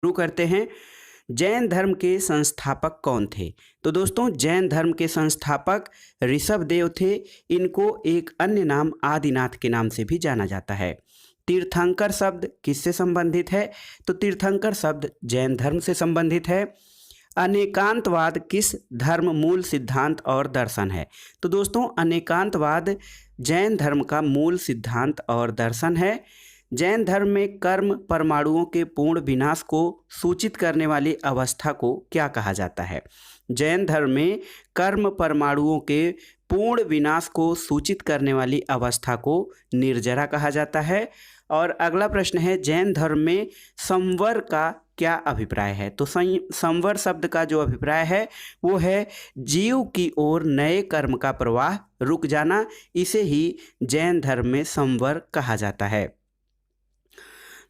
शुरू करते हैं। जैन धर्म के संस्थापक कौन थे? तो दोस्तों जैन धर्म के संस्थापक ऋषभदेव थे। इनको एक अन्य नाम आदिनाथ के नाम से भी जाना जाता है। तीर्थंकर शब्द किससे संबंधित है? तो तीर्थंकर शब्द जैन धर्म से संबंधित है। अनेकांतवाद किस धर्म मूल सिद्धांत और दर्शन है? तो दोस्तों अनेकांतवाद जैन धर्म का मूल सिद्धांत और दर्शन है। जैन धर्म में कर्म परमाणुओं के पूर्ण विनाश को सूचित करने वाली अवस्था को क्या कहा जाता है? जैन धर्म में कर्म परमाणुओं के पूर्ण विनाश को सूचित करने वाली अवस्था को निर्जरा कहा जाता है। और अगला प्रश्न है, जैन धर्म में संवर का क्या अभिप्राय है? तो संवर शब्द का जो अभिप्राय है वो है जीव की ओर नए कर्म का प्रवाह रुक जाना। इसे ही जैन धर्म में संवर कहा जाता है।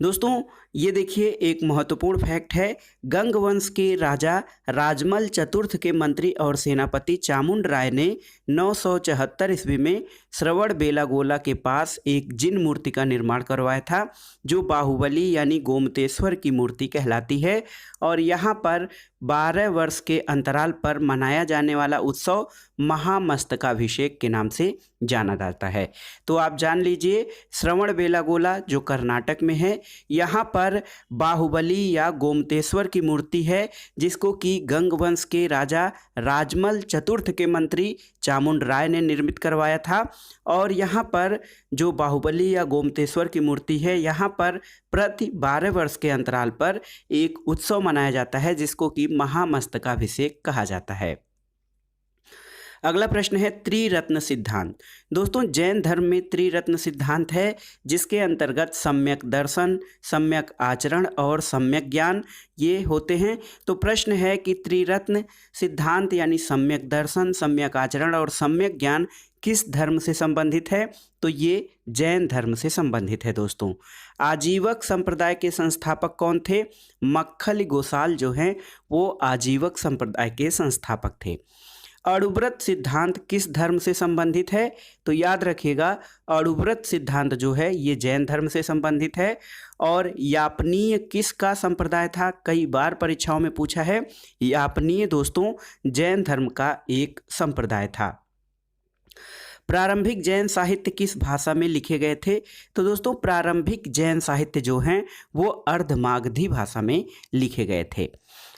दोस्तों ये देखिए एक महत्वपूर्ण फैक्ट है। गंग वंश के राजा राजमल चतुर्थ के मंत्री और सेनापति चामुंड राय ने 974 ईस्वी में श्रवण बेलागोला के पास एक जिन मूर्ति का निर्माण करवाया था, जो बाहुबली यानी गोमतेश्वर की मूर्ति कहलाती है। और यहाँ पर 12 वर्ष के अंतराल पर मनाया जाने वाला उत्सव महामस्तकाभिषेक के नाम से जाना जाता है। तो आप जान लीजिए श्रवण बेलागोला जो कर्नाटक में है, यहाँ पर बाहुबली या गोमतेश्वर की मूर्ति है, जिसको कि गंग वंश के राजा राजमल चतुर्थ के मंत्री चामुंड राय ने निर्मित करवाया था। और यहाँ पर जो बाहुबली या गोमतेश्वर की मूर्ति है, यहाँ पर प्रति 12 वर्ष के अंतराल पर एक उत्सव मनाया जाता है, जिसको कि महामस्तकाभिषेक कहा जाता है। अगला प्रश्न है त्रिरत्न सिद्धांत। दोस्तों जैन धर्म में त्रिरत्न सिद्धांत है, जिसके अंतर्गत सम्यक दर्शन, सम्यक आचरण और सम्यक ज्ञान ये होते हैं। तो प्रश्न है कि त्रिरत्न सिद्धांत यानी सम्यक दर्शन, सम्यक आचरण और सम्यक ज्ञान किस धर्म से संबंधित है? तो ये जैन धर्म से संबंधित है। दोस्तों आजीवक संप्रदाय के संस्थापक कौन थे? मक्खली गोसाल जो हैं वो आजीवक संप्रदाय के संस्थापक थे। अणुव्रत सिद्धांत किस धर्म से संबंधित है? तो याद रखिएगा अणुव्रत सिद्धांत जो है ये जैन धर्म से संबंधित है। और यापनीय किसका संप्रदाय था? कई बार परीक्षाओं में पूछा है। यापनीय दोस्तों जैन धर्म का एक संप्रदाय था। प्रारंभिक जैन साहित्य किस भाषा में लिखे गए थे? तो दोस्तों प्रारंभिक जैन साहित्य जो हैं वो अर्धमागधी भाषा में लिखे गए थे।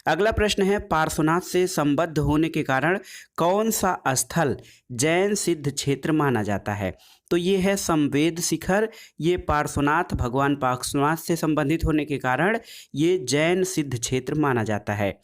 अगला प्रश्न है पार्श्वनाथ से संबद्ध होने के कारण कौन सा स्थल जैन सिद्ध क्षेत्र माना जाता है? तो ये है संवेद शिखर। ये पार्श्वनाथ भगवान पार्श्वनाथ से संबंधित होने के कारण ये जैन सिद्ध क्षेत्र माना जाता है।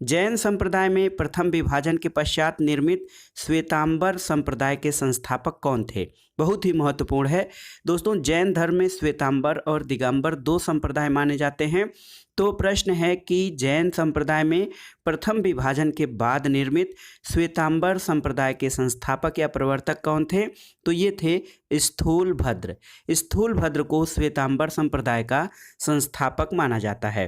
जैन संप्रदाय में प्रथम विभाजन के पश्चात निर्मित श्वेतांबर संप्रदाय के संस्थापक कौन थे? बहुत ही महत्वपूर्ण है दोस्तों। जैन धर्म में श्वेतांबर और दिगंबर दो संप्रदाय माने जाते हैं। तो प्रश्न है कि जैन संप्रदाय में प्रथम विभाजन के बाद निर्मित श्वेतांबर संप्रदाय के संस्थापक या प्रवर्तक कौन थे? तो ये थे स्थूलभद्र। स्थूलभद्र को श्वेतांबर संप्रदाय का संस्थापक माना जाता है।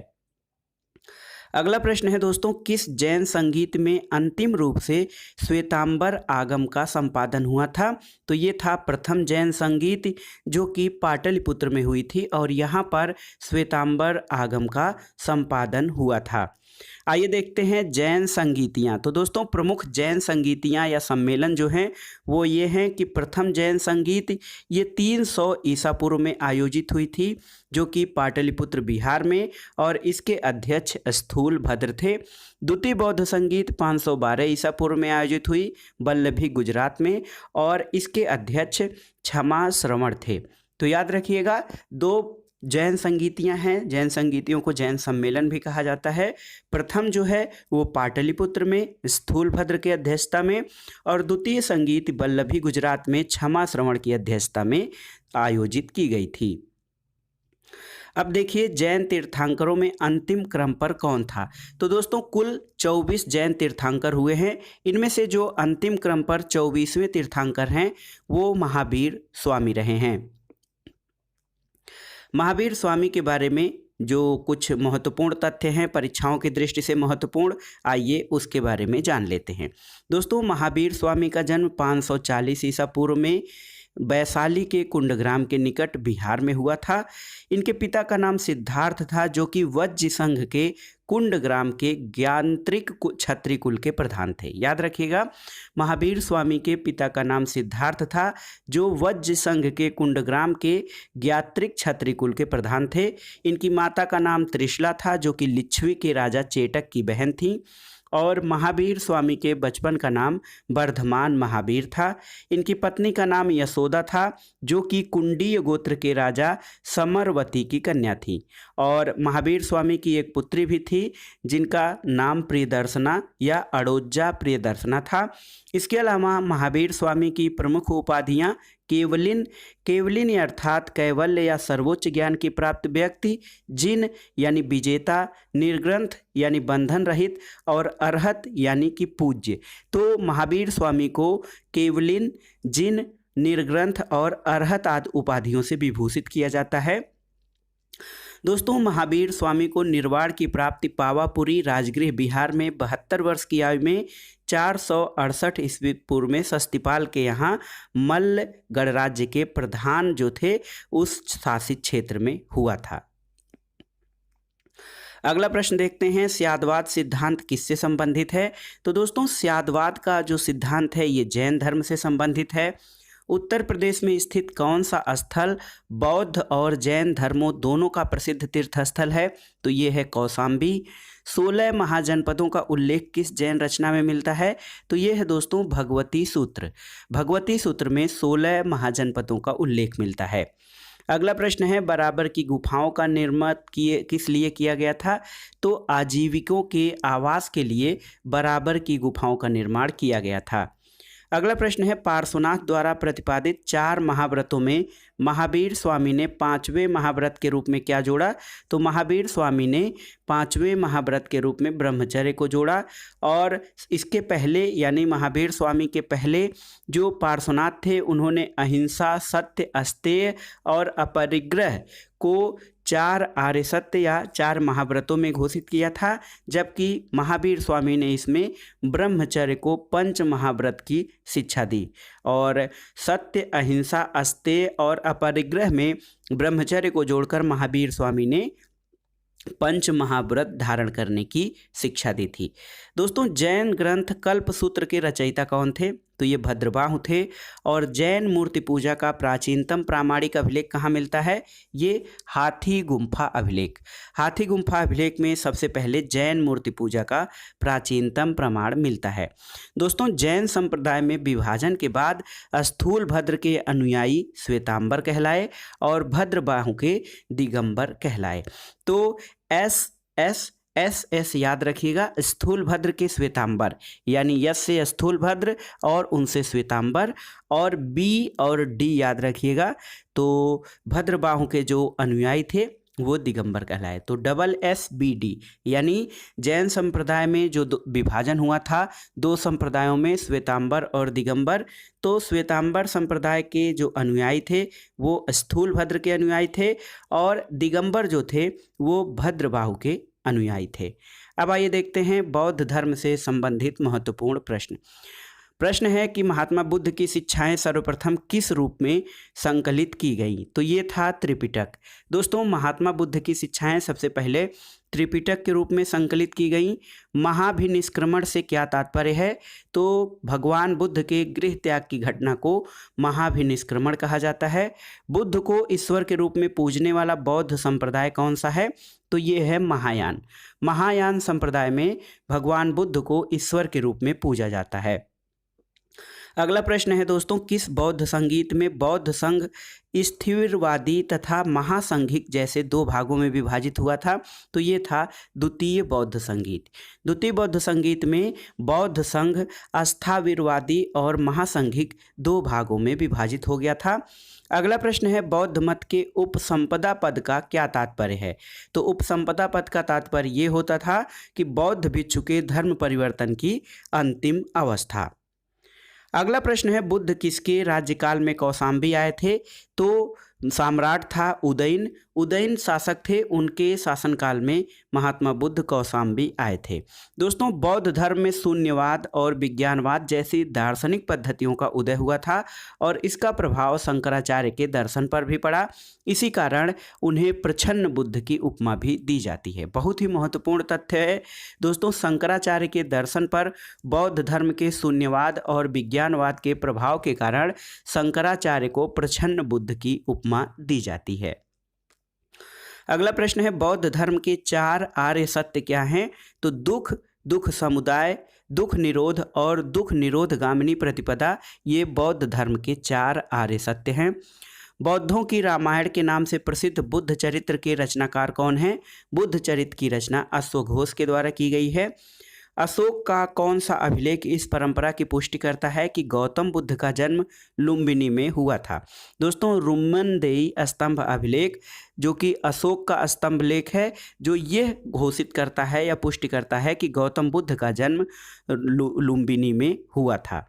अगला प्रश्न है दोस्तों किस जैन संगीत में अंतिम रूप से श्वेतांबर आगम का संपादन हुआ था? तो ये था प्रथम जैन संगीत जो कि पाटलिपुत्र में हुई थी और यहाँ पर श्वेतांबर आगम का संपादन हुआ था। आइए देखते हैं जैन संगीतियाँ। तो दोस्तों प्रमुख जैन संगीतियाँ या सम्मेलन जो हैं वो ये हैं कि प्रथम जैन संगीत ये 300 ईसा पूर्व में आयोजित हुई थी, जो कि पाटलिपुत्र बिहार में, और इसके अध्यक्ष स्थूलभद्र थे। द्वितीय बौद्ध संगीत 512 ईसा पूर्व में आयोजित हुई वल्लभी गुजरात में, और इसके अध्यक्ष क्षमा श्रवण थे। तो याद रखिएगा दो जैन संगीतियाँ हैं। जैन संगीतियों को जैन सम्मेलन भी कहा जाता है। प्रथम जो है वो पाटलिपुत्र में स्थूलभद्र की अध्यक्षता में, और द्वितीय संगीत वल्लभी गुजरात में क्षमा श्रवण की अध्यक्षता में आयोजित की गई थी। अब देखिए जैन तीर्थंकरों में अंतिम क्रम पर कौन था? तो दोस्तों कुल 24 जैन तीर्थंकर हुए हैं। इनमें से जो अंतिम क्रम पर 24वें तीर्थंकर हैं वो महावीर स्वामी रहे हैं। महावीर स्वामी के बारे में जो कुछ महत्वपूर्ण तथ्य हैं परीक्षाओं की दृष्टि से महत्वपूर्ण, आइए उसके बारे में जान लेते हैं। दोस्तों महावीर स्वामी का जन्म 540 ईसा पूर्व में वैशाली के कुंडग्राम के निकट बिहार में हुआ था। इनके पिता का नाम सिद्धार्थ था, जो कि वज्र संघ के कुंडग्राम के ज्ञात्रिक क्षत्रिय कुल के प्रधान थे। याद रखिएगा, महावीर स्वामी के पिता का नाम सिद्धार्थ था, जो वज्र संघ के कुंडग्राम के ज्ञात्रिक क्षत्रिय कुल के प्रधान थे। इनकी माता का नाम त्रिशला था, जो कि लिच्छवी के राजा चेटक की बहन थी। और महावीर स्वामी के बचपन का नाम वर्धमान महावीर था। इनकी पत्नी का नाम यशोदा था, जो कि कुंडीय गोत्र के राजा समरवती की कन्या थी। और महावीर स्वामी की एक पुत्री भी थी, जिनका नाम प्रियदर्शना या अड़ोजा प्रियदर्शना था। इसके अलावा महावीर स्वामी की प्रमुख उपाधियाँ केवलिन अर्थात कैवल्य या सर्वोच्च ज्ञान की प्राप्त व्यक्ति, जिन यानी विजेता, निर्ग्रंथ यानी बंधन रहित, और अरहत यानी कि पूज्य। तो महावीर स्वामी को केवलिन, जिन, निर्ग्रंथ और अरहत आदि उपाधियों से विभूषित किया जाता है। दोस्तों, महावीर स्वामी को निर्वाण की प्राप्ति पावापुरी राजगृह बिहार में 72 वर्ष की आयु में 468 ईस्वी पूर्व में सस्तिपाल के यहाँ मल्ल गणराज्य के प्रधान जो थे उस शासित क्षेत्र में हुआ था। अगला प्रश्न देखते हैं, स्यादवाद सिद्धांत किससे संबंधित है? तो दोस्तों, स्यादवाद का जो सिद्धांत है ये जैन धर्म से संबंधित है। उत्तर प्रदेश में स्थित कौन सा स्थल बौद्ध और जैन धर्मों दोनों का प्रसिद्ध तीर्थस्थल है? तो ये है कौशाम्बी। 16 महाजनपदों का उल्लेख किस जैन रचना में मिलता है? तो ये है दोस्तों भगवती सूत्र। भगवती सूत्र में 16 महाजनपदों का उल्लेख मिलता है। अगला प्रश्न है, बराबर की गुफाओं का निर्माण किस लिए किया गया था? तो आजीविकों के आवास के लिए बराबर की गुफाओं का निर्माण किया गया था। अगला प्रश्न है, पार्श्वनाथ द्वारा प्रतिपादित 4 महाव्रतों में महावीर स्वामी ने 5वें महाव्रत के रूप में क्या जोड़ा? तो महावीर स्वामी ने 5वें महाव्रत के रूप में ब्रह्मचर्य को जोड़ा। और इसके पहले यानी महावीर स्वामी के पहले जो पार्श्वनाथ थे, उन्होंने अहिंसा, सत्य, अस्तेय और अपरिग्रह को 4 आर्य सत्य या 4 महाव्रतों में घोषित किया था, जबकि महावीर स्वामी ने इसमें ब्रह्मचर्य को 5 महाव्रत की शिक्षा दी। और सत्य, अहिंसा, अस्तेय और अपरिग्रह में ब्रह्मचर्य को जोड़कर महावीर स्वामी ने 5 महाव्रत धारण करने की शिक्षा दी थी। दोस्तों, जैन ग्रंथ कल्पसूत्र के रचयिता कौन थे? तो ये भद्रबाहु थे। और जैन मूर्ति पूजा का प्राचीनतम प्रामाणिक अभिलेख कहाँ मिलता है? ये हाथी गुम्फा अभिलेख। हाथी गुम्फा अभिलेख में सबसे पहले जैन मूर्ति पूजा का प्राचीनतम प्रमाण मिलता है। दोस्तों, जैन संप्रदाय में विभाजन के बाद स्थूल भद्र के अनुयायी श्वेतांबर कहलाए और भद्रबाहु के दिगंबर कहलाए। तो एस याद रखिएगा, स्थूल भद्र के श्वेतांबर, यानी यस से स्थूल भद्र और उनसे श्वेतांबर, और बी और डी याद रखिएगा। तो भद्रबाहु के जो अनुयायी थे वो दिगंबर कहलाए। तो SSBD यानी जैन संप्रदाय में जो विभाजन हुआ था 2 संप्रदायों में, श्वेतांबर और दिगंबर। तो श्वेतांबर संप्रदाय के जो अनुयायी थे वो स्थूल भद्र के अनुयायी थे, और दिगंबर जो थे वो भद्रबाहु के अनुयायी थे। अब आइए देखते हैं बौद्ध धर्म से संबंधित महत्वपूर्ण प्रश्न है कि महात्मा बुद्ध की शिक्षाएं सर्वप्रथम किस रूप में संकलित की गई? तो ये था त्रिपिटक। दोस्तों, महात्मा बुद्ध की शिक्षाएं सबसे पहले त्रिपिटक के रूप में संकलित की गई। महाभिनिष्क्रमण से क्या तात्पर्य है? तो भगवान बुद्ध के गृह त्याग की घटना को महाभिनिष्क्रमण कहा जाता है। बुद्ध को ईश्वर के रूप में पूजने वाला बौद्ध संप्रदाय कौन सा है? तो ये है महायान। महायान संप्रदाय में भगवान बुद्ध को ईश्वर के रूप में पूजा जाता है। अगला प्रश्न है दोस्तों, किस बौद्ध संगीत में बौद्ध संघ स्थिरवादी तथा महासंघिक जैसे 2 भागों में विभाजित हुआ था? तो ये था द्वितीय बौद्ध संगीत। द्वितीय बौद्ध संगीत में बौद्ध संघ अस्थाविरवादी और महासंघिक 2 भागों में विभाजित हो गया था। अगला प्रश्न है, बौद्ध मत के उपसंपदा पद का क्या तात्पर्य है? तो उपसंपदा पद का तात्पर्य ये होता था कि बौद्ध भिक्षु के धर्म परिवर्तन की अंतिम अवस्था। अगला प्रश्न है, बुद्ध किसके राज्यकाल में कौशाम्बी आए थे? तो सम्राट था उदयन, उदयन शासक थे, उनके शासनकाल में महात्मा बुद्ध कौशाम्बी आए थे। दोस्तों, बौद्ध धर्म में शून्यवाद और विज्ञानवाद जैसी दार्शनिक पद्धतियों का उदय हुआ था और इसका प्रभाव शंकराचार्य के दर्शन पर भी पड़ा। इसी कारण उन्हें प्रछन्न बुद्ध की उपमा भी दी जाती है। बहुत ही महत्वपूर्ण तथ्य है दोस्तों, शंकराचार्य के दर्शन पर बौद्ध धर्म के शून्यवाद और विज्ञानवाद के प्रभाव के कारण शंकराचार्य को प्रछन्न बुद्ध की उपमा दी जाती है। अगला प्रश्न है, बौद्ध धर्म के 4 आर्य सत्य क्या हैं? तो दुख, दुख समुदाय, दुख निरोध और दुख निरोधगामिनी प्रतिपदा, ये बौद्ध धर्म के 4 आर्य सत्य हैं। बौद्धों की रामायण के नाम से प्रसिद्ध बुद्ध चरित्र के रचनाकार कौन हैं? बुद्ध चरित्र की रचना अश्वघोष के द्वारा की गई है। अशोक का कौन सा अभिलेख इस परंपरा की पुष्टि करता है कि गौतम बुद्ध का जन्म लुम्बिनी में हुआ था? दोस्तों, रुम्मनदेई स्तंभ अभिलेख, जो कि अशोक का स्तंभ लेख है, जो यह घोषित करता है या पुष्टि करता है कि गौतम बुद्ध का जन्म लुम्बिनी में हुआ था।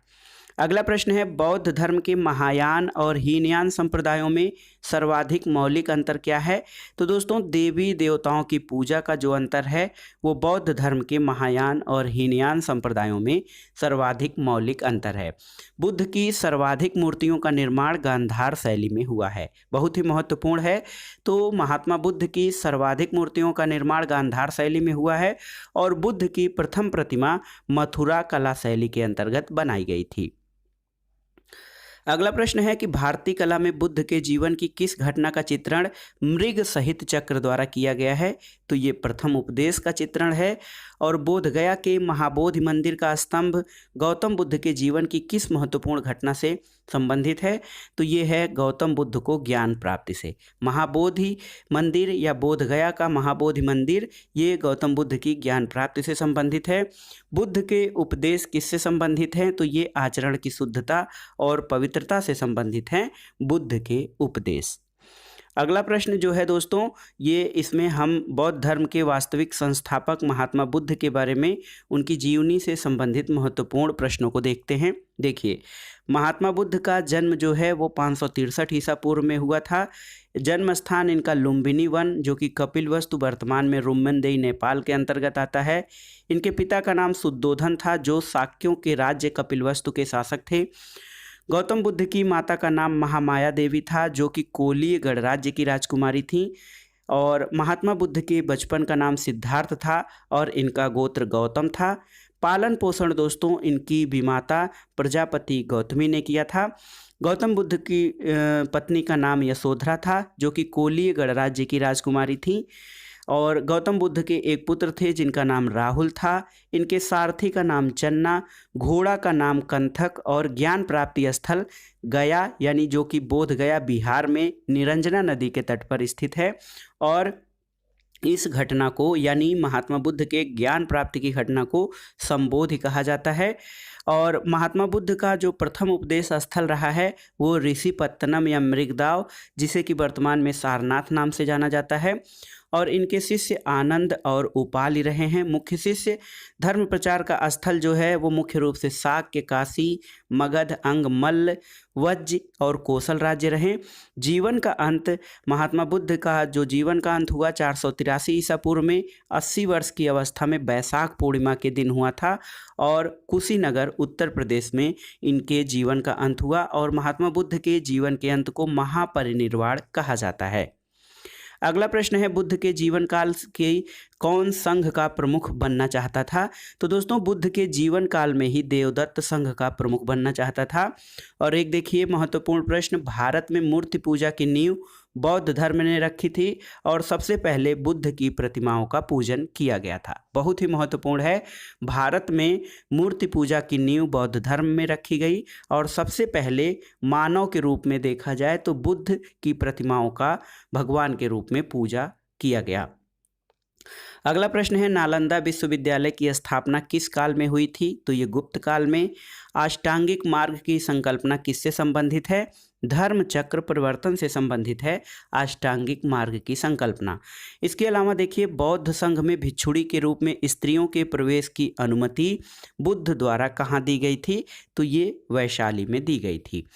अगला प्रश्न है, बौद्ध धर्म के महायान और हीनयान संप्रदायों में सर्वाधिक मौलिक अंतर क्या है? तो दोस्तों, देवी देवताओं की पूजा का जो अंतर है वो बौद्ध धर्म के महायान और हीनयान संप्रदायों में सर्वाधिक मौलिक अंतर है। बुद्ध की सर्वाधिक मूर्तियों का निर्माण गांधार शैली में हुआ है, बहुत ही महत्वपूर्ण है। तो महात्मा बुद्ध की सर्वाधिक मूर्तियों का निर्माण गांधार शैली में हुआ है और बुद्ध की प्रथम प्रतिमा मथुरा कला शैली के अंतर्गत बनाई गई थी। अगला प्रश्न है कि भारतीय कला में बुद्ध के जीवन की किस घटना का चित्रण मृग सहित चक्र द्वारा किया गया है? तो ये प्रथम उपदेश का चित्रण है। और बोधगया के महाबोधि मंदिर का स्तंभ गौतम बुद्ध के जीवन की किस महत्वपूर्ण घटना से संबंधित है? तो ये है गौतम बुद्ध को ज्ञान प्राप्ति से। महाबोधि मंदिर या बोधगया का महाबोधि मंदिर ये गौतम बुद्ध की ज्ञान प्राप्ति से संबंधित है। बुद्ध के उपदेश किससे संबंधित हैं? तो ये आचरण की शुद्धता और पवित्रता से संबंधित हैं बुद्ध के उपदेश। अगला प्रश्न जो है दोस्तों, ये इसमें हम बौद्ध धर्म के वास्तविक संस्थापक महात्मा बुद्ध के बारे में उनकी जीवनी से संबंधित महत्वपूर्ण प्रश्नों को देखते हैं। देखिए, महात्मा बुद्ध का जन्म जो है वो 563 ईसा पूर्व में हुआ था। जन्म स्थान इनका लुम्बिनी वन, जो कि कपिलवस्तु वर्तमान में रुम्मनदेई नेपाल के अंतर्गत आता है। इनके पिता का नाम शुद्धोधन था, जो शाक्यों के राज्य कपिलवस्तु के शासक थे। गौतम बुद्ध की माता का नाम महामाया देवी था, जो कि कोलीय गणराज्य की राजकुमारी थी। और महात्मा बुद्ध के बचपन का नाम सिद्धार्थ था और इनका गोत्र गौतम था। पालन पोषण दोस्तों इनकी विमाता प्रजापति गौतमी ने किया था। गौतम बुद्ध की पत्नी का नाम यशोधरा था, जो कि कोलीय गणराज्य की राजकुमारी थी। और गौतम बुद्ध के एक पुत्र थे जिनका नाम राहुल था। इनके सारथी का नाम चन्ना, घोड़ा का नाम कंथक और ज्ञान प्राप्ति स्थल गया, यानी जो कि बोध गया बिहार में निरंजना नदी के तट पर स्थित है। और इस घटना को यानी महात्मा बुद्ध के ज्ञान प्राप्ति की घटना को संबोधि कहा जाता है। और महात्मा बुद्ध का जो प्रथम उपदेश स्थल रहा है वो ऋषिपत्तनम या मृगदाव, जिसे कि वर्तमान में सारनाथ नाम से जाना जाता है। और इनके शिष्य आनंद और उपाली रहे हैं। मुख्य शिष्य धर्म प्रचार का स्थल जो है वो मुख्य रूप से शाक्य, काशी, मगध, अंग, मल्ल, वज्ज और कौशल राज्य रहे। जीवन का अंत महात्मा बुद्ध का जो जीवन का अंत हुआ 483 ईसा पूर्व में 80 वर्ष की अवस्था में बैसाख पूर्णिमा के दिन हुआ था। और कुशीनगर उत्तर प्रदेश में इनके जीवन का अंत हुआ। और महात्मा बुद्ध के जीवन के अंत को महापरिनिर्वाण कहा जाता है। अगला प्रश्न है, बुद्ध के जीवन काल के कौन संघ का प्रमुख बनना चाहता था? तो दोस्तों, बुद्ध के जीवन काल में ही देवदत्त संघ का प्रमुख बनना चाहता था। और एक देखिए महत्वपूर्ण प्रश्न, भारत में मूर्ति पूजा की नींव बौद्ध धर्म ने रखी थी और सबसे पहले बुद्ध की प्रतिमाओं का पूजन किया गया था। बहुत ही महत्वपूर्ण है, भारत में मूर्ति पूजा की नींव बौद्ध धर्म में रखी गई और सबसे पहले मानव के रूप में देखा जाए तो बुद्ध की प्रतिमाओं का भगवान के रूप में पूजा किया गया। अगला प्रश्न है, नालंदा विश्वविद्यालय की स्थापना किस काल में हुई थी? तो ये गुप्त काल में। अष्टांगिक मार्ग की संकल्पना किससे संबंधित है? धर्म चक्र परिवर्तन से संबंधित है अष्टांगिक मार्ग की संकल्पना। इसके अलावा देखिए, बौद्ध संघ में भिक्षुणी के रूप में स्त्रियों के प्रवेश की अनुमति बुद्ध द्वारा कहाँ दी गई थी? तो ये वैशाली में दी गई थी।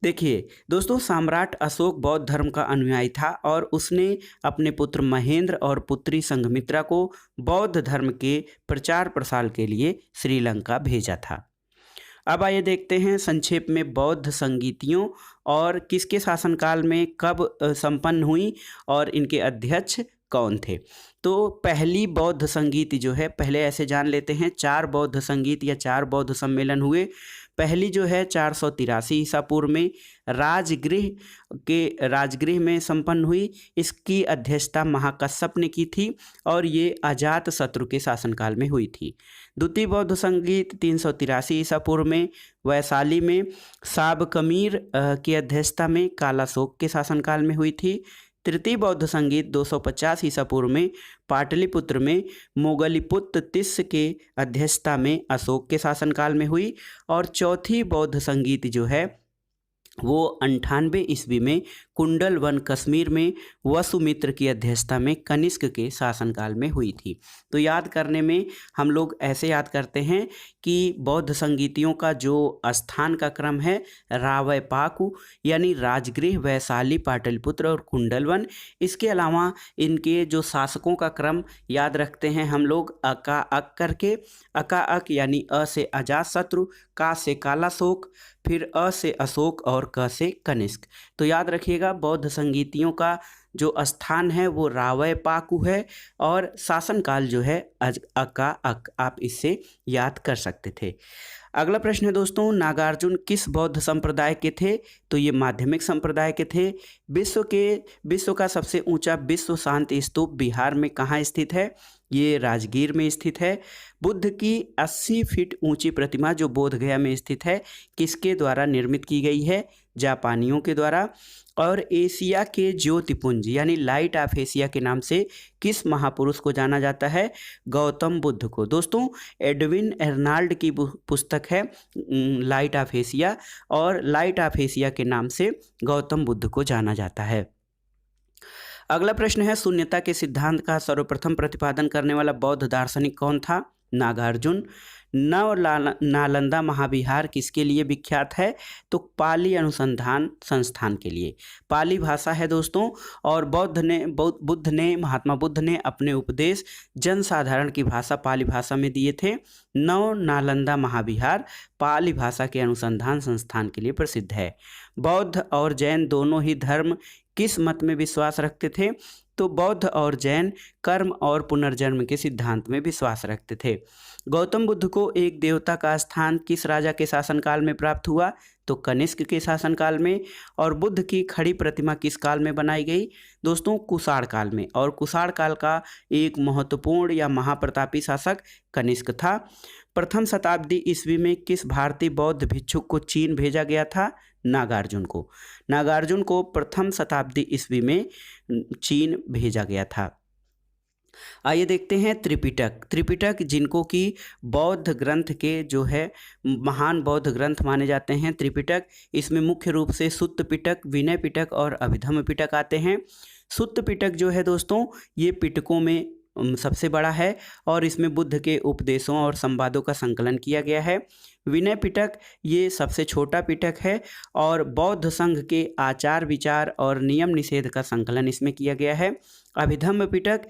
देखिए दोस्तों, सम्राट अशोक बौद्ध धर्म का अनुयायी था और उसने अपने पुत्र महेंद्र और पुत्री संघमित्रा को बौद्ध धर्म के प्रचार प्रसार के लिए श्रीलंका भेजा था। अब आइए देखते हैं संक्षेप में बौद्ध संगीतियों और किसके शासनकाल में कब संपन्न हुई और इनके अध्यक्ष कौन थे। तो पहली बौद्ध संगीत जो है, पहले ऐसे जान लेते हैं, 4 बौद्ध संगीत या 4 बौद्ध सम्मेलन हुए। पहली जो है 483 ईसा पूर्व में राजगृह में संपन्न हुई। इसकी अध्यक्षता महाकश्यप ने की थी और ये अजात शत्रु के शासनकाल में हुई थी। द्वितीय बौद्ध संगीत 383 ईसा पूर्व में वैशाली में साबकमीर की अध्यक्षता में कालाशोक के शासनकाल में हुई थी। तृतीय बौद्ध संगीत 250 ईसा पूर्व में पाटलिपुत्र में मोगलीपुत्र तिस्स के अध्यक्षता में अशोक के शासनकाल में हुई। और चौथी बौद्ध संगीत जो है वो 98 ईस्वी में कुंडलवन कश्मीर में वसुमित्र की अध्यक्षता में कनिष्क के शासनकाल में हुई थी। तो याद करने में हम लोग ऐसे याद करते हैं कि बौद्ध संगीतियों का जो स्थान का क्रम है रावयपाकु यानी राजगृह, वैशाली, पाटलिपुत्र और कुंडलवन। इसके अलावा इनके जो शासकों का क्रम याद रखते हैं हम लोग अका अक करके। अका अक यानी अ से अजातशत्रु, का से कालाशोक, फिर अ से अशोक और क से कनिष्क। तो याद रखिएगा बौद्ध संगीतियों का जो स्थान है वो रावयपाकु है और शासनकाल जो है अका अक, आप इससे याद कर सकते थे। अगला प्रश्न है दोस्तों, नागार्जुन किस बौद्ध संप्रदाय के थे। तो ये माध्यमिक संप्रदाय के थे। विश्व का सबसे ऊंचा विश्व शांति स्तूप बिहार में कहाँ स्थित है। ये राजगीर में स्थित है। बुद्ध की 80 फीट ऊंची प्रतिमा जो बोधगया में स्थित है किसके द्वारा निर्मित की गई है। जापानियों के द्वारा। और एशिया के ज्योतिपुंज यानी लाइट ऑफ एशिया के नाम से किस महापुरुष को जाना जाता है। गौतम बुद्ध को। दोस्तों एडविन एर्नाल्ड की पुस्तक है लाइट ऑफ एशिया और लाइट ऑफ एशिया के नाम से गौतम बुद्ध को जाना जाता है। अगला प्रश्न है, शून्यता के सिद्धांत का सर्वप्रथम प्रतिपादन करने वाला बौद्ध दार्शनिक कौन था। नागार्जुन। नालंदा महाविहार किसके लिए विख्यात है। तो पाली अनुसंधान संस्थान के लिए। पाली भाषा है दोस्तों और महात्मा बुद्ध ने अपने उपदेश जनसाधारण की भाषा पाली भाषा में दिए थे। नालंदा महाविहार पाली भाषा के अनुसंधान संस्थान के लिए प्रसिद्ध है। बौद्ध और जैन दोनों ही धर्म किस मत में विश्वास रखते थे। तो बौद्ध और जैन कर्म और पुनर्जन्म के सिद्धांत में विश्वास रखते थे। गौतम बुद्ध को एक देवता का स्थान किस राजा के शासनकाल में प्राप्त हुआ। तो कनिष्क के शासनकाल में। और बुद्ध की खड़ी प्रतिमा किस काल में बनाई गई। दोस्तों कुषाण काल में। और कुषाण काल का एक महत्वपूर्ण या महाप्रतापी शासक कनिष्क था। प्रथम शताब्दी ईस्वी में किस भारतीय बौद्ध भिक्षुक को चीन भेजा गया था। नागार्जुन को। नागार्जुन को प्रथम शताब्दी ईस्वी में चीन भेजा गया था। आइए देखते हैं त्रिपिटक जिनको कि बौद्ध ग्रंथ के जो है महान बौद्ध ग्रंथ माने जाते हैं। त्रिपिटक इसमें मुख्य रूप से सुत्त पिटक, विनय पिटक और अभिधम्म पिटक आते हैं। सुत्त पिटक जो है दोस्तों ये पिटकों में सबसे बड़ा है और इसमें बुद्ध के उपदेशों और संवादों का संकलन किया गया है। विनय पिटक ये सबसे छोटा पिटक है और बौद्ध संघ के आचार विचार और नियम निषेध का संकलन इसमें किया गया है। अभिधम्म पिटक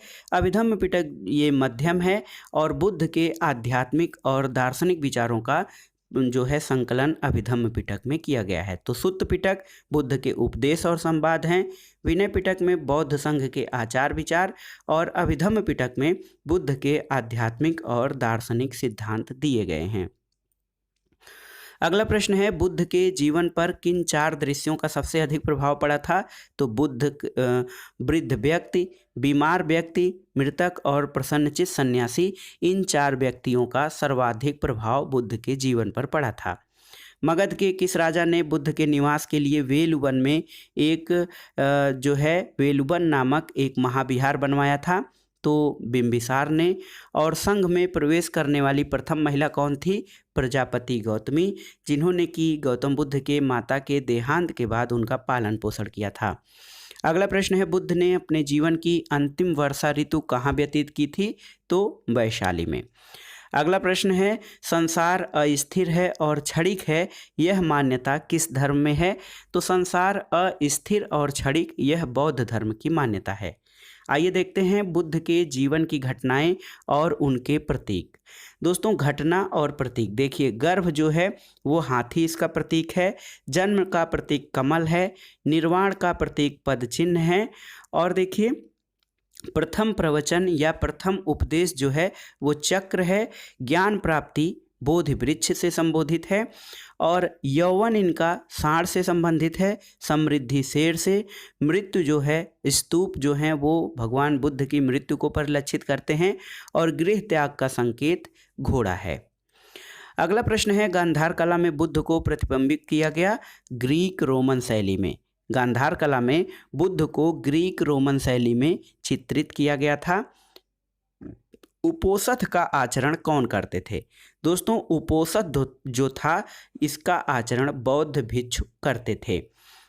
ये मध्यम है और बुद्ध के आध्यात्मिक और दार्शनिक विचारों का जो है संकलन अभिधम्म पिटक में किया गया है। तो सुत्त पिटक बुद्ध के उपदेश और संवाद हैं। विनय पिटक में बौद्ध संघ के आचार विचार और अभिधम्म पिटक में बुद्ध के आध्यात्मिक और दार्शनिक सिद्धांत दिए गए हैं। अगला प्रश्न है, बुद्ध के जीवन पर किन 4 दृश्यों का सबसे अधिक प्रभाव पड़ा था। तो वृद्ध व्यक्ति, बीमार व्यक्ति, मृतक और प्रसन्नचित्त सन्यासी, इन 4 व्यक्तियों का सर्वाधिक प्रभाव बुद्ध के जीवन पर पड़ा था। मगध के किस राजा ने बुद्ध के निवास के लिए वेलुवन में एक जो है वेलुवन नामक एक महाविहार बनवाया था। तो बिंबिसार ने। और संघ में प्रवेश करने वाली प्रथम महिला कौन थी। प्रजापति गौतमी, जिन्होंने कि गौतम बुद्ध के माता के देहांत के बाद उनका पालन पोषण किया था। अगला प्रश्न है, बुद्ध ने अपने जीवन की अंतिम वर्षा ऋतु कहाँ व्यतीत की थी। तो वैशाली में। अगला प्रश्न है, संसार अस्थिर है और क्षणिक है, यह मान्यता किस धर्म में है? तो संसार अस्थिर और क्षणिक यह बौद्ध धर्म की मान्यता है। आइए देखते हैं बुद्ध के जीवन की घटनाएं और उनके प्रतीक। दोस्तों, घटना और प्रतीक देखिए, गर्भ जो है वो हाथी इसका प्रतीक है, जन्म का प्रतीक कमल है, निर्वाण का प्रतीक पद चिन्ह है, और देखिए प्रथम प्रवचन या प्रथम उपदेश जो है वो चक्र है, ज्ञान प्राप्ति बोधि वृक्ष से संबोधित है, और यौवन इनका सांड से संबंधित है, समृद्धि शेर से, मृत्यु जो है स्तूप जो है वो भगवान बुद्ध की मृत्यु को परिलक्षित करते हैं, और गृह त्याग का संकेत घोड़ा है। अगला प्रश्न है, गांधार कला में बुद्ध को प्रतिबिंबित किया गया ग्रीक रोमन शैली में। गांधार कला में बुद्ध को ग्रीक रोमन शैली में चित्रित किया गया था। उपोषथ का आचरण कौन करते थे? दोस्तों, उपोषथ जो था इसका आचरण बौद्ध भिक्षु करते थे।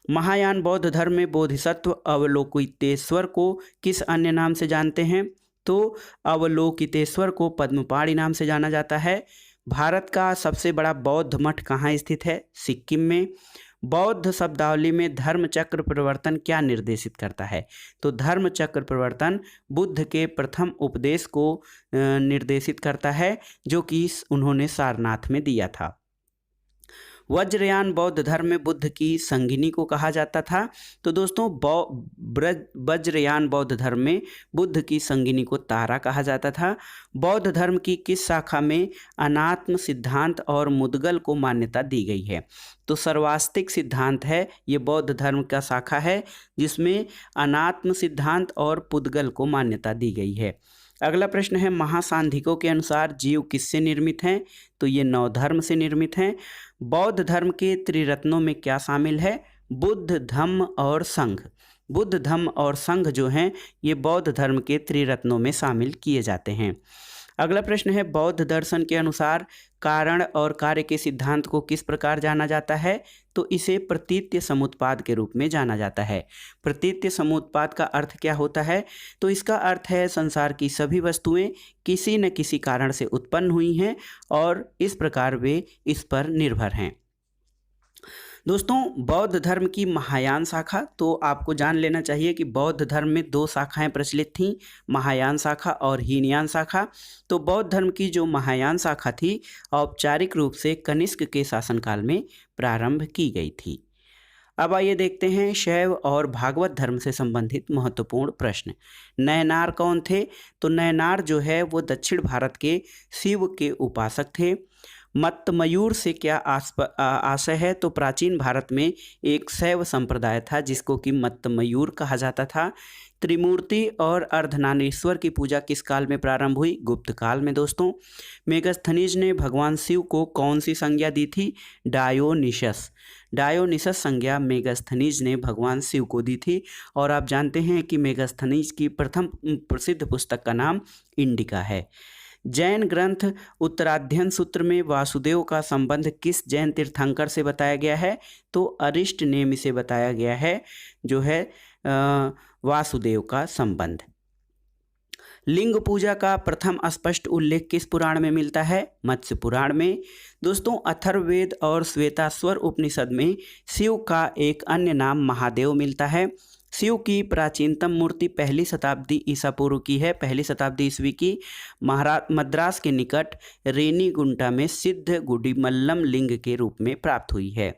महायान बौद्ध धर्म में बोधिसत्व अवलोकितेश्वर को किस अन्य नाम से जानते हैं? तो अवलोकितेश्वर को पद्मपाणि नाम से जाना जाता है। भारत का सबसे बड़ा बौद्ध मठ कहाँ स्थित है? सिक्किम में। बौद्ध शब्दावली में धर्म चक्र परिवर्तन क्या निर्देशित करता है? तो धर्म चक्र परिवर्तन बुद्ध के प्रथम उपदेश को निर्देशित करता है, जो कि उन्होंने सारनाथ में दिया था। वज्रयान बौद्ध धर्म में बुद्ध की संगिनी को कहा जाता था। तो दोस्तों, वज्रयान बौद्ध धर्म में बुद्ध की संगिनी को तारा कहा जाता था। बौद्ध धर्म की किस शाखा में अनात्म सिद्धांत और मुद्गल को मान्यता दी गई है? तो सर्वास्तिक सिद्धांत है ये बौद्ध धर्म का शाखा है, जिसमें अनात्म सिद्धांत और पुद्गल को मान्यता दी गई है। अगला प्रश्न है, महासांधिकों के अनुसार जीव किससे निर्मित हैं? तो ये 9 धर्म से निर्मित हैं। बौद्ध धर्म के त्रिरत्नों में क्या शामिल है? बुद्ध, धम्म और संघ। बुद्ध, धम्म और संघ जो हैं ये बौद्ध धर्म के त्रिरत्नों में शामिल किए जाते हैं। अगला प्रश्न है, बौद्ध दर्शन के अनुसार कारण और कार्य के सिद्धांत को किस प्रकार जाना जाता है? तो इसे प्रतीत्य समुत्पाद के रूप में जाना जाता है। प्रतीत्य समुत्पाद का अर्थ क्या होता है? तो इसका अर्थ है संसार की सभी वस्तुएं किसी न किसी कारण से उत्पन्न हुई हैं और इस प्रकार वे इस पर निर्भर हैं। दोस्तों, बौद्ध धर्म की महायान शाखा, तो आपको जान लेना चाहिए कि बौद्ध धर्म में 2 शाखाएं प्रचलित थीं, महायान शाखा और हीनयान शाखा। तो बौद्ध धर्म की जो महायान शाखा थी औपचारिक रूप से कनिष्क के शासनकाल में प्रारंभ की गई थी। अब आइए देखते हैं शैव और भागवत धर्म से संबंधित महत्वपूर्ण प्रश्न। नयनार कौन थे? तो नयनार जो है वो दक्षिण भारत के शिव के उपासक थे। मत्तमयूर से क्या आशय है? तो प्राचीन भारत में एक शैव संप्रदाय था जिसको कि मत्तमयूर कहा जाता था। त्रिमूर्ति और अर्धनारीश्वर की पूजा किस काल में प्रारंभ हुई? गुप्त काल में। दोस्तों, मेगस्थनीज ने भगवान शिव को कौन सी संज्ञा दी थी? डायोनिसस। डायोनिसस संज्ञा मेगस्थनीज ने भगवान शिव को दी थी। और आप जानते हैं कि मेगस्थनीज की प्रथम प्रसिद्ध पुस्तक का नाम इंडिका है। जैन ग्रंथ उत्तराध्ययन सूत्र में वासुदेव का संबंध किस जैन तीर्थंकर से बताया गया है? तो अरिष्ट नेमि से बताया गया है, जो है वासुदेव का संबंध। लिंग पूजा का प्रथम स्पष्ट उल्लेख किस पुराण में मिलता है? मत्स्य पुराण में। दोस्तों, अथर्ववेद और श्वेताश्वर उपनिषद में शिव का एक अन्य नाम महादेव मिलता है। शिव की प्राचीनतम मूर्ति 1ली शताब्दी ईसा पूर्व की है, 1ली शताब्दी ईस्वी की। मद्रास के निकट रेनीगुंटा में सिद्ध गुडिमल्लम लिंग के रूप में प्राप्त हुई है।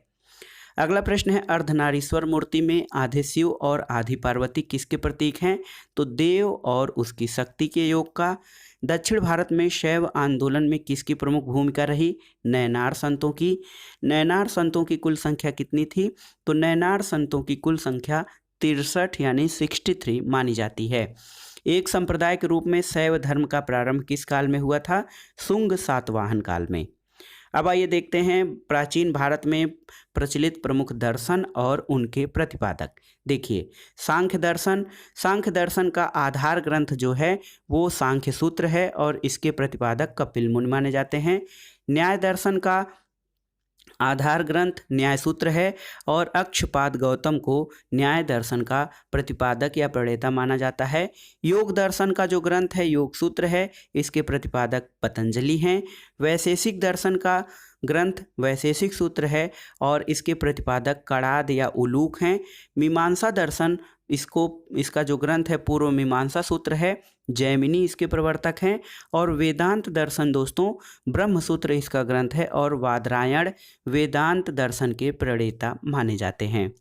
अगला प्रश्न है, अर्धनारीश्वर मूर्ति में आधे शिव और आधी पार्वती किसके प्रतीक हैं? तो देव और उसकी शक्ति के योग का। दक्षिण भारत में शैव आंदोलन में किसकी प्रमुख भूमिका रही? नयनार संतों की। नयनार संतों की कुल संख्या कितनी थी? तो नयनार संतों की कुल संख्या 63 यानी 63 मानी जाती है। एक संप्रदाय के रूप में शैव धर्म का प्रारंभ किस काल में हुआ था? शुंग सातवाहन काल में। अब आइए देखते हैं प्राचीन भारत में प्रचलित प्रमुख दर्शन और उनके प्रतिपादक। देखिए, सांख्य दर्शन। सांख्य दर्शन का आधार ग्रंथ जो है वो सांख्य सूत्र है और इसके प्रतिपादक कपिल मुनि माने जाते हैं। न्याय दर्शन का आधार ग्रंथ न्याय सूत्र है और अक्षपाद गौतम को न्याय दर्शन का प्रतिपादक या प्रणेता माना जाता है। योग दर्शन का जो ग्रंथ है योग सूत्र है, इसके प्रतिपादक पतंजलि हैं। वैशेषिक दर्शन का ग्रंथ वैशेषिक सूत्र है और इसके प्रतिपादक कणाद या उलूक हैं। मीमांसा दर्शन इसका जो ग्रंथ है पूर्व मीमांसा सूत्र है, जैमिनी इसके प्रवर्तक हैं। और वेदांत दर्शन दोस्तों ब्रह्म सूत्र इसका ग्रंथ है और वादरायण वेदांत दर्शन के प्रणेता माने जाते हैं।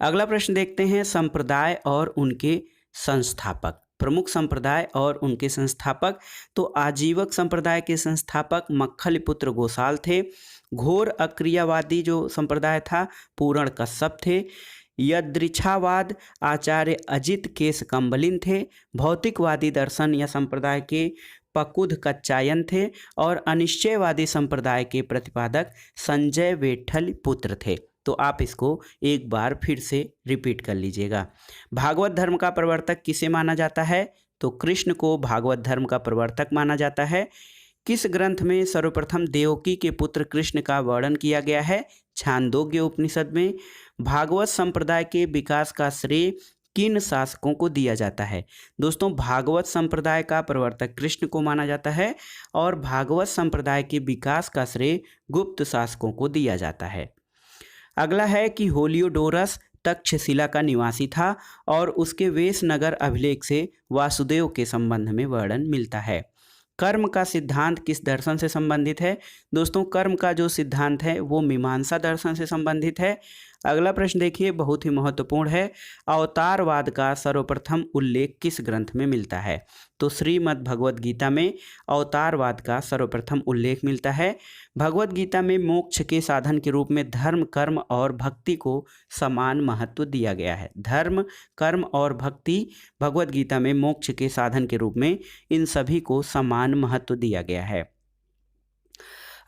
अगला प्रश्न देखते हैं, संप्रदाय और उनके संस्थापक। प्रमुख संप्रदाय और उनके संस्थापक। तो आजीवक संप्रदाय के संस्थापक मक्खलीपुत्र गोसाल थे। घोर अक्रियावादी जो संप्रदाय था पूर्ण कश्यप थे। यदृच्छावाद आचार्य अजित केश कंबलिन थे। भौतिकवादी दर्शन या संप्रदाय के पकुध कच्चायन थे और अनिश्चयवादी संप्रदाय के प्रतिपादक संजय वेठल पुत्र थे। तो आप इसको एक बार फिर से रिपीट कर लीजिएगा। भागवत धर्म का प्रवर्तक किसे माना जाता है? तो कृष्ण को भागवत धर्म का प्रवर्तक माना जाता है। किस ग्रंथ में सर्वप्रथम देवकी के पुत्र कृष्ण का वर्णन किया गया है? छांदोग्य उपनिषद में। भागवत संप्रदाय के विकास का श्रेय किन शासकों को दिया जाता है? दोस्तों भागवत संप्रदाय का प्रवर्तक कृष्ण को माना जाता है और भागवत संप्रदाय के विकास का श्रेय गुप्त शासकों को दिया जाता है। अगला है कि होलियोडोरस तक्षशिला का निवासी था और उसके वेशनगर अभिलेख से वासुदेव के संबंध में वर्णन मिलता है। कर्म का सिद्धांत किस दर्शन से संबंधित है? दोस्तों कर्म का जो सिद्धांत है वो मीमांसा दर्शन से संबंधित है। अगला प्रश्न देखिए, बहुत ही महत्वपूर्ण है। अवतारवाद का सर्वप्रथम उल्लेख किस ग्रंथ में मिलता है? तो श्रीमद् भगवद गीता में अवतारवाद का सर्वप्रथम उल्लेख मिलता है। भगवद गीता में मोक्ष के साधन के रूप में धर्म, कर्म और भक्ति को समान महत्व दिया गया है। धर्म, कर्म और भक्ति भगवद गीता में मोक्ष के साधन के रूप में इन सभी को समान महत्व दिया गया है।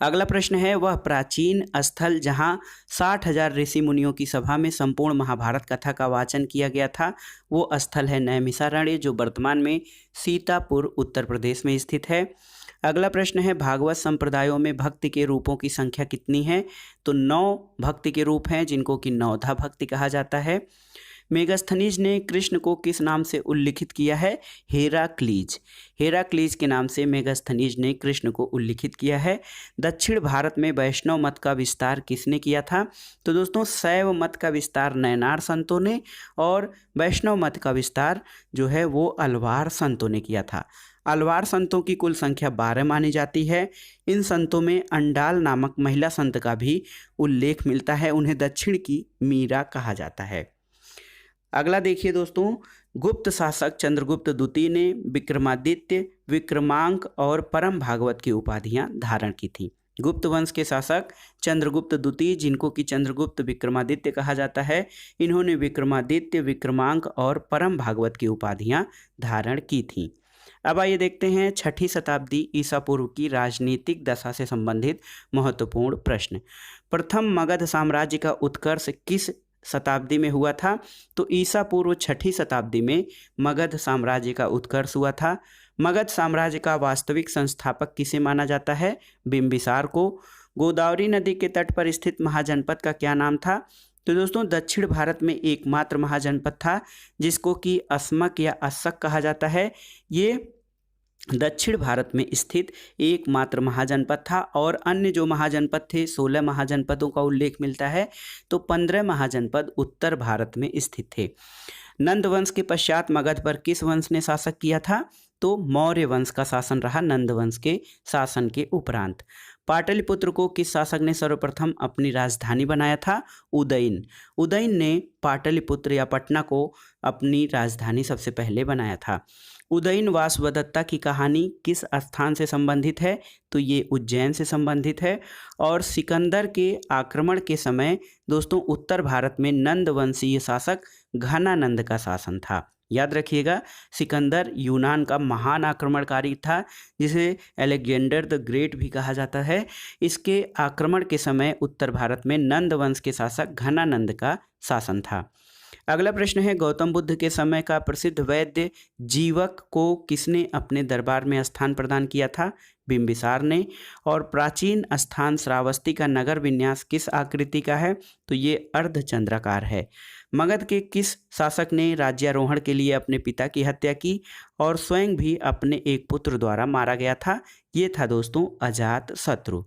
अगला प्रश्न है, वह प्राचीन स्थल जहां 60,000 ऋषि मुनियों की सभा में संपूर्ण महाभारत कथा का वाचन किया गया था, वो स्थल है नैमिषारण्य, जो वर्तमान में सीतापुर उत्तर प्रदेश में स्थित है। अगला प्रश्न है, भागवत संप्रदायों में भक्ति के रूपों की संख्या कितनी है? तो 9 भक्ति के रूप हैं जिनको कि नवधा भक्ति कहा जाता है। मेगास्थनीज ने कृष्ण को किस नाम से उल्लिखित किया है? हेराक्लीज। हेराक्लीज के नाम से मेगास्थनीज ने कृष्ण को उल्लिखित किया है। दक्षिण भारत में वैष्णव मत का विस्तार किसने किया था? तो दोस्तों शैव मत का विस्तार नयनार संतों ने और वैष्णव मत का विस्तार जो है वो अलवार संतों ने किया था। अलवार संतों की कुल संख्या 12 मानी जाती है। इन संतों में अंडाल नामक महिला संत का भी उल्लेख मिलता है। उन्हें दक्षिण की मीरा कहा जाता है। अगला देखिए दोस्तों, गुप्त शासक चंद्रगुप्त द्वितीय ने विक्रमादित्य, विक्रमांक और परम भागवत की उपाधियां धारण की थी। गुप्त वंश के शासक चंद्रगुप्त द्वितीय, जिनको कि चंद्रगुप्त विक्रमादित्य कहा जाता है, इन्होंने विक्रमादित्य, विक्रमांक और परम भागवत की उपाधियां धारण की थीं। अब आइए देखते हैं 6ठी शताब्दी ईसा पूर्व की राजनीतिक दशा से संबंधित महत्वपूर्ण प्रश्न। प्रथम मगध साम्राज्य का उत्कर्ष किस शताब्दी में हुआ था? तो ईसा पूर्व 6ठी शताब्दी में मगध साम्राज्य का उत्कर्ष हुआ था। मगध साम्राज्य का वास्तविक संस्थापक किसे माना जाता है? बिंबिसार को। गोदावरी नदी के तट पर स्थित महाजनपद का क्या नाम था? तो दोस्तों दक्षिण भारत में एकमात्र महाजनपद था जिसको कि अस्मक या अस्सक कहा जाता है। ये दक्षिण भारत में स्थित एकमात्र महाजनपद था और अन्य जो महाजनपद थे 16 महाजनपदों का उल्लेख मिलता है। तो 15 महाजनपद उत्तर भारत में स्थित थे। नंद वंश के पश्चात मगध पर किस वंश ने शासक किया था? तो मौर्य वंश का शासन रहा नंद वंश के शासन के उपरांत। पाटलिपुत्र को किस शासक ने सर्वप्रथम अपनी राजधानी बनाया था? उदयन। उदयन ने पाटलिपुत्र या पटना को अपनी राजधानी सबसे पहले बनाया था। उदयन वासवदत्ता की कहानी किस स्थान से संबंधित है? तो ये उज्जैन से संबंधित है। और सिकंदर के आक्रमण के समय दोस्तों उत्तर भारत में नंद वंशीय शासक घनानंद का शासन था। याद रखिएगा, सिकंदर यूनान का महान आक्रमणकारी था जिसे अलेक्जेंडर द ग्रेट भी कहा जाता है। इसके आक्रमण के समय उत्तर भारत में नंद वंश के शासक घनानंद का शासन था। अगला प्रश्न है गौतम बुद्ध के समय का प्रसिद्ध वैद्य जीवक को किसने अपने दरबार में स्थान प्रदान किया था? बिंबिसार ने। और प्राचीन स्थान श्रावस्ती का नगर विन्यास किस आकृति का है? तो ये अर्धचंद्राकार है। मगध के किस शासक ने राज्यारोहण के लिए अपने पिता की हत्या की और स्वयं भी अपने एक पुत्र द्वारा मारा गया था? ये था दोस्तों अजात शत्रु।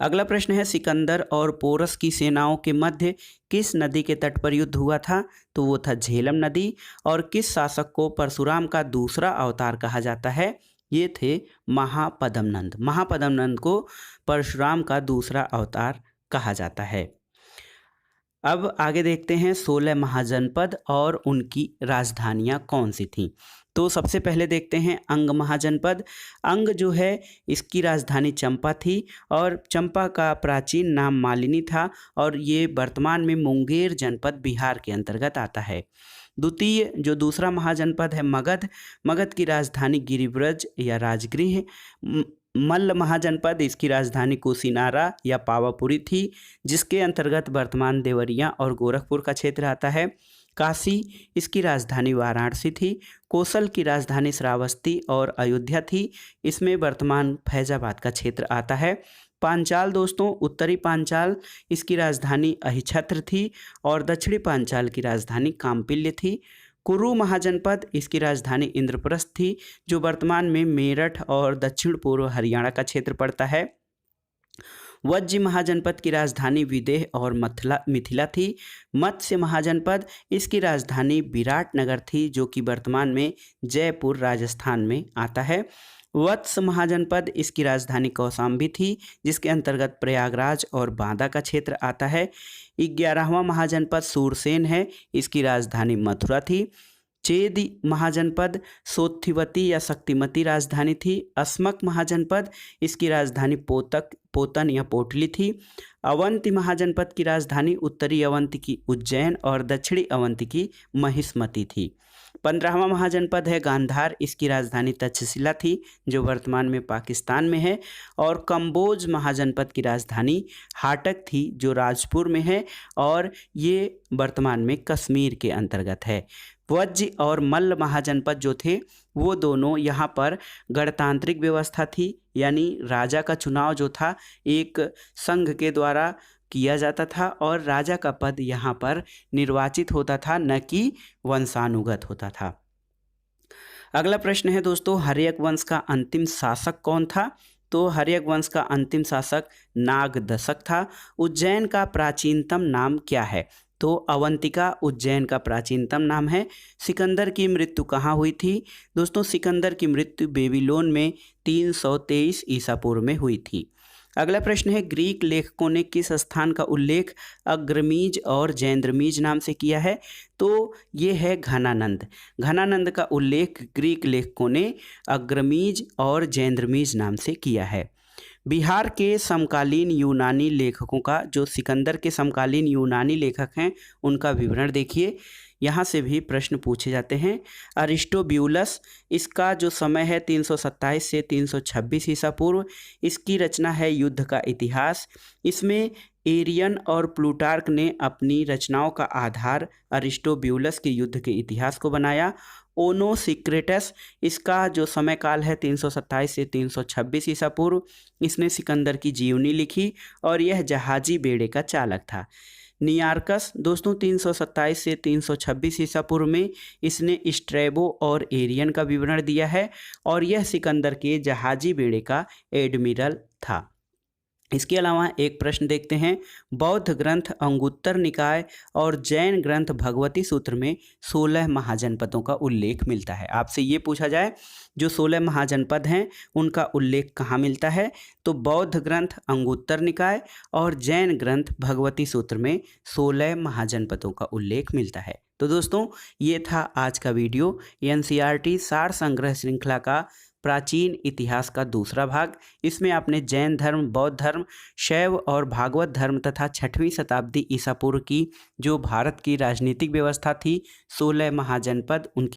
अगला प्रश्न है सिकंदर और पोरस की सेनाओं के मध्य किस नदी के तट पर युद्ध हुआ था? तो वो था झेलम नदी। और किस शासक को परशुराम का दूसरा अवतार कहा जाता है? ये थे महापद्मनंद। महापद्मनंद को परशुराम का दूसरा अवतार कहा जाता है। अब आगे देखते हैं 16 महाजनपद और उनकी राजधानियां कौन सी थीं। तो सबसे पहले देखते हैं अंग महाजनपद। अंग जो है इसकी राजधानी चंपा थी और चंपा का प्राचीन नाम मालिनी था और ये वर्तमान में मुंगेर जनपद बिहार के अंतर्गत आता है। द्वितीय जो दूसरा महाजनपद है मगध। मगध की राजधानी गिरिव्रज या राजगृह। मल्ल महाजनपद इसकी राजधानी कुशीनारा या पावापुरी थी, जिसके अंतर्गत वर्तमान देवरिया और गोरखपुर का क्षेत्र आता है। काशी इसकी राजधानी वाराणसी थी। कोसल की राजधानी श्रावस्ती और अयोध्या थी, इसमें वर्तमान फैजाबाद का क्षेत्र आता है। पांचाल दोस्तों उत्तरी पांचाल इसकी राजधानी अहिछत्र थी और दक्षिणी पांचाल की राजधानी काम्पिल्य थी। कुरु महाजनपद इसकी राजधानी इंद्रप्रस्थ थी, जो वर्तमान में मेरठ और दक्षिण पूर्व हरियाणा का क्षेत्र पड़ता है। वज्जी महाजनपद की राजधानी विदेह और मिथिला थी। मत्स्य महाजनपद इसकी राजधानी विराटनगर थी, जो कि वर्तमान में जयपुर राजस्थान में आता है। वत्स महाजनपद इसकी राजधानी कौशाम्बी थी, जिसके अंतर्गत प्रयागराज और बांदा का क्षेत्र आता है। 11वां महाजनपद सूरसेन है, इसकी राजधानी मथुरा थी। चेद महाजनपद सोथिवती या शक्तिमती राजधानी थी। अस्मक महाजनपद इसकी राजधानी पोतन या पोटली थी। अवंती महाजनपद की राजधानी उत्तरी अवंती की उज्जैन और दक्षिणी अवंती की महिष्मती थी। 15वां महाजनपद है गांधार, इसकी राजधानी तक्षशिला थी, जो वर्तमान में पाकिस्तान में है। और कंबोज महाजनपद की राजधानी हाटक थी, जो राजपुर में है और ये वर्तमान में कश्मीर के अंतर्गत है। वज्ज और मल्ल महाजनपद जो थे वो दोनों यहाँ पर गणतांत्रिक व्यवस्था थी, यानी राजा का चुनाव जो था एक संघ के द्वारा किया जाता था और राजा का पद यहाँ पर निर्वाचित होता था, न कि वंशानुगत होता था। अगला प्रश्न है दोस्तों हर्यक वंश का अंतिम शासक कौन था? तो हर्यक वंश का अंतिम शासक नागदशक था। उज्जैन का प्राचीनतम नाम क्या है? तो अवंतिका उज्जैन का प्राचीनतम नाम है। सिकंदर की मृत्यु कहाँ हुई थी? दोस्तों सिकंदर की मृत्यु बेबीलोन में 323 ईसा पूर्व में हुई थी। अगला प्रश्न है ग्रीक लेखकों ने किस स्थान का उल्लेख अग्रमीज और जैंद्रमीज नाम से किया है? तो ये है घनानंद। घनानंद का उल्लेख ग्रीक लेखकों ने अग्रमीज और जैंद्रमीज नाम से किया है। बिहार के समकालीन यूनानी लेखकों का, जो सिकंदर के समकालीन यूनानी लेखक हैं, उनका विवरण देखिए। यहाँ से भी प्रश्न पूछे जाते हैं। अरिस्टोब्यूलस, इसका जो समय है 327 से 326 ईसा पूर्व। इसकी रचना है युद्ध का इतिहास। इसमें एरियन और प्लूटार्क ने अपनी रचनाओं का आधार अरिस्टोब्यूलस के युद्ध के इतिहास को बनाया। ओनोसिक्रेटस, इसका जो समय काल है 327 से 326 ईसा पूर्व। इसने सिकंदर की जीवनी लिखी और यह जहाजी बेड़े का चालक था। नियार्कस दोस्तों 327 से 326 ईसा पूर्व में इसने स्ट्रैबो और एरियन का विवरण दिया है और यह सिकंदर के जहाजी बेड़े का एडमिरल था। इसके अलावा एक प्रश्न देखते हैं। बौद्ध ग्रंथ अंगुत्तर निकाय और जैन ग्रंथ भगवती सूत्र में 16 महाजनपदों का उल्लेख मिलता है। आपसे ये पूछा जाए जो 16 महाजनपद हैं उनका उल्लेख कहाँ मिलता है? तो बौद्ध ग्रंथ अंगुत्तर निकाय और जैन ग्रंथ भगवती सूत्र में 16 महाजनपदों का उल्लेख मिलता है। तो दोस्तों ये था आज का वीडियो एनसीईआरटी सार संग्रह श्रृंखला का प्राचीन इतिहास का दूसरा भाग। इसमें आपने जैन धर्म, बौद्ध धर्म, शैव और भागवत धर्म तथा 6वीं शताब्दी ईसा पूर्व की जो भारत की राजनीतिक व्यवस्था थी, 16 महाजनपद, उनकी